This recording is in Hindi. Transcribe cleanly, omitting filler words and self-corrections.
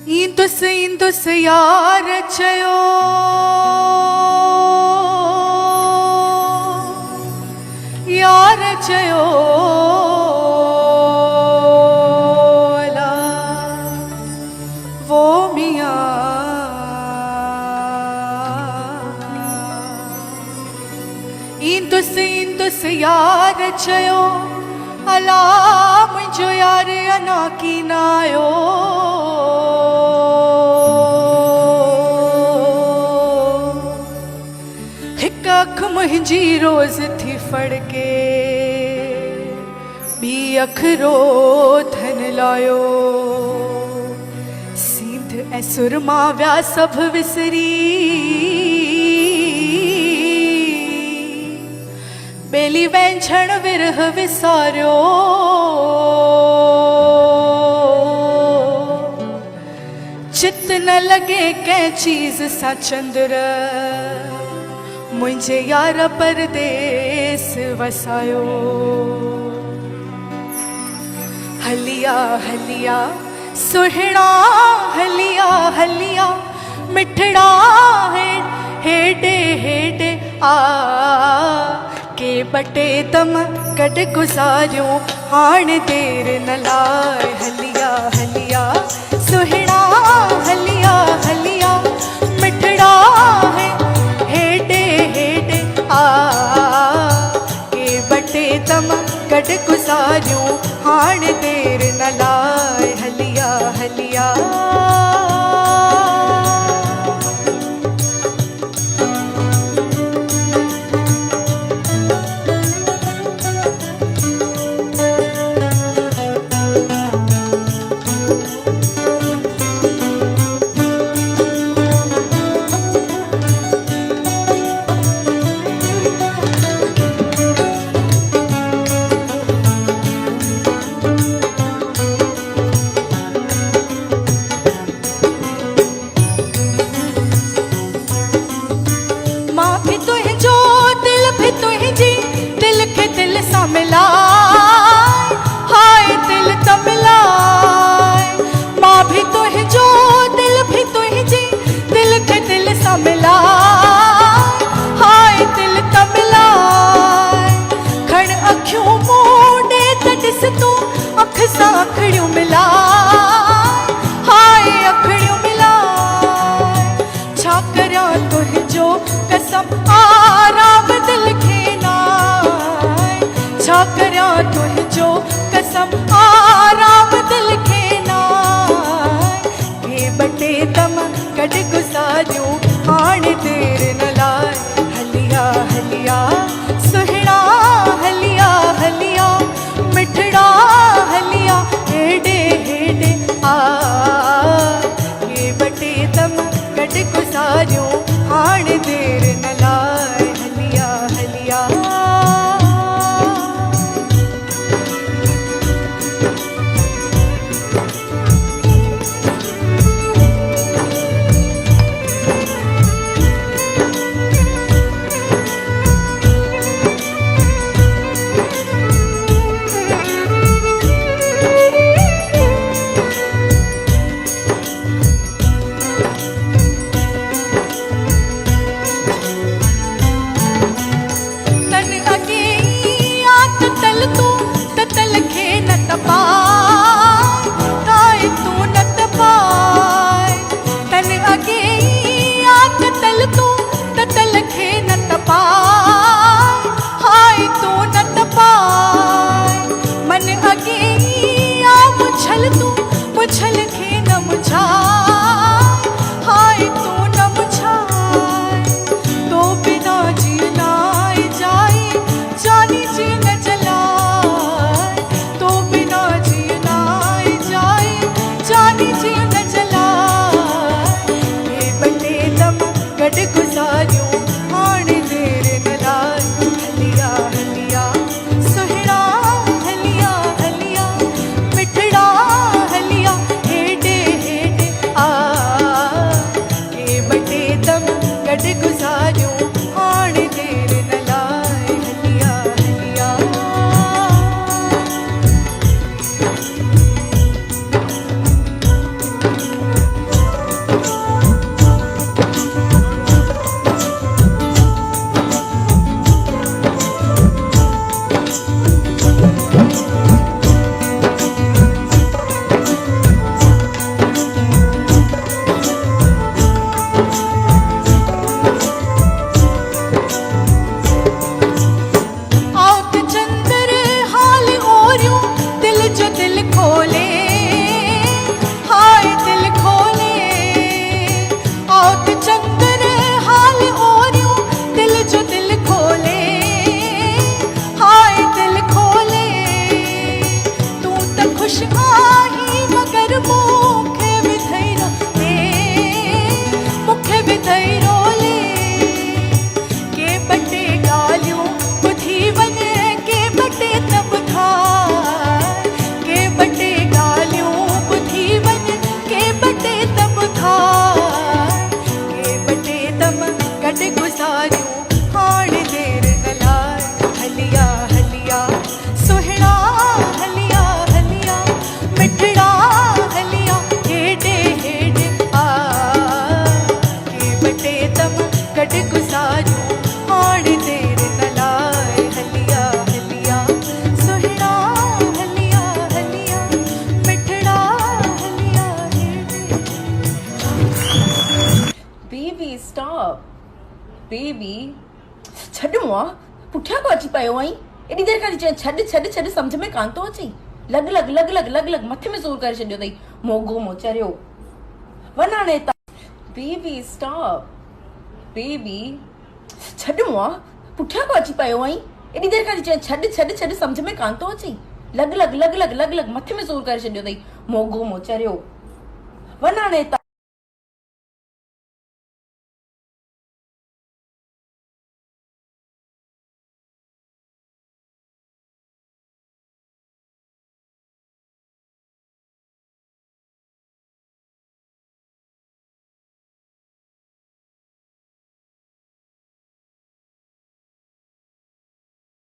इंदुस यार चयो यार चयो अला वो मियाँ इंदुस यार चयो अला मुझो यार अना की नायो अख मुंहिंजी रोज़ थी फड़के ॿी अख रो धन लायो सींध ऐं सुरमा विया सभु विसरी ॿेली वैंछण विरह विसारियो चित न लॻे कंहिं चीज़ सां चंद्र मुझे यार परदेस वसायो हलिया हलिया सुहिणा हलिया हलिया मिठड़ा हेडे हेडे आ के बटे दम कट गुज़ारियूं हाणे देर न लाए हलिया हलिया सुहिणा हलिया हलिया मिठड़ा के बटे दम कट गुज़ारियूं हाणे देर न लाए हलिया हलिया अखड़ियूं मिला हाय अखड़ियूं मिला छा करियां तुंहिंजो कसम आराम दिल खे नाए छा करियां तुंहिंजो कसम आराम दिल खे नाए के बटे दम कट गुज़ारियूं हाणे देर न लाए हलिया हलिया सुहिणा हलिया हलिया मिठड़ा हलिया हेडे हेडे आ ये बटे दम कट गुज़ारियूं हाणे देर न लाए हलिया हलिया मुझल खे न मुझा हाय तू न मुझा तो बिना जीना जाए जानी जी न जलाए तो बिना जीना जाए जानी जी न जलाए ये बटे दम कट गुज़ारियूं हाणे देर न लाए हलिया हलिया सुहिणा हलिया हलिया मिठड़ा गुज़ारियूं हाणे देर न लाए हलिया हलिया बेबी छॾ मुआ पुठियां को अची पियो आई एॾी देर खां चए छॾ छॾ छॾ सम्झ में कान थो अचे लग लग लग लग लग लग मथे में ज़ोर करे छॾियो अथई मोगो मोचरियो वञ हाणे बेबी स्टॉप बेबी छॾ मुआ पुठियां को अची पियो आई एॾी देर खां चए छॾ छॾ छॾ सम्झ में कान थो अचे लग लग लग लग लग लग मथे में ज़ोर करे छॾियो अथई मोगो मोचरियो वञ हाणे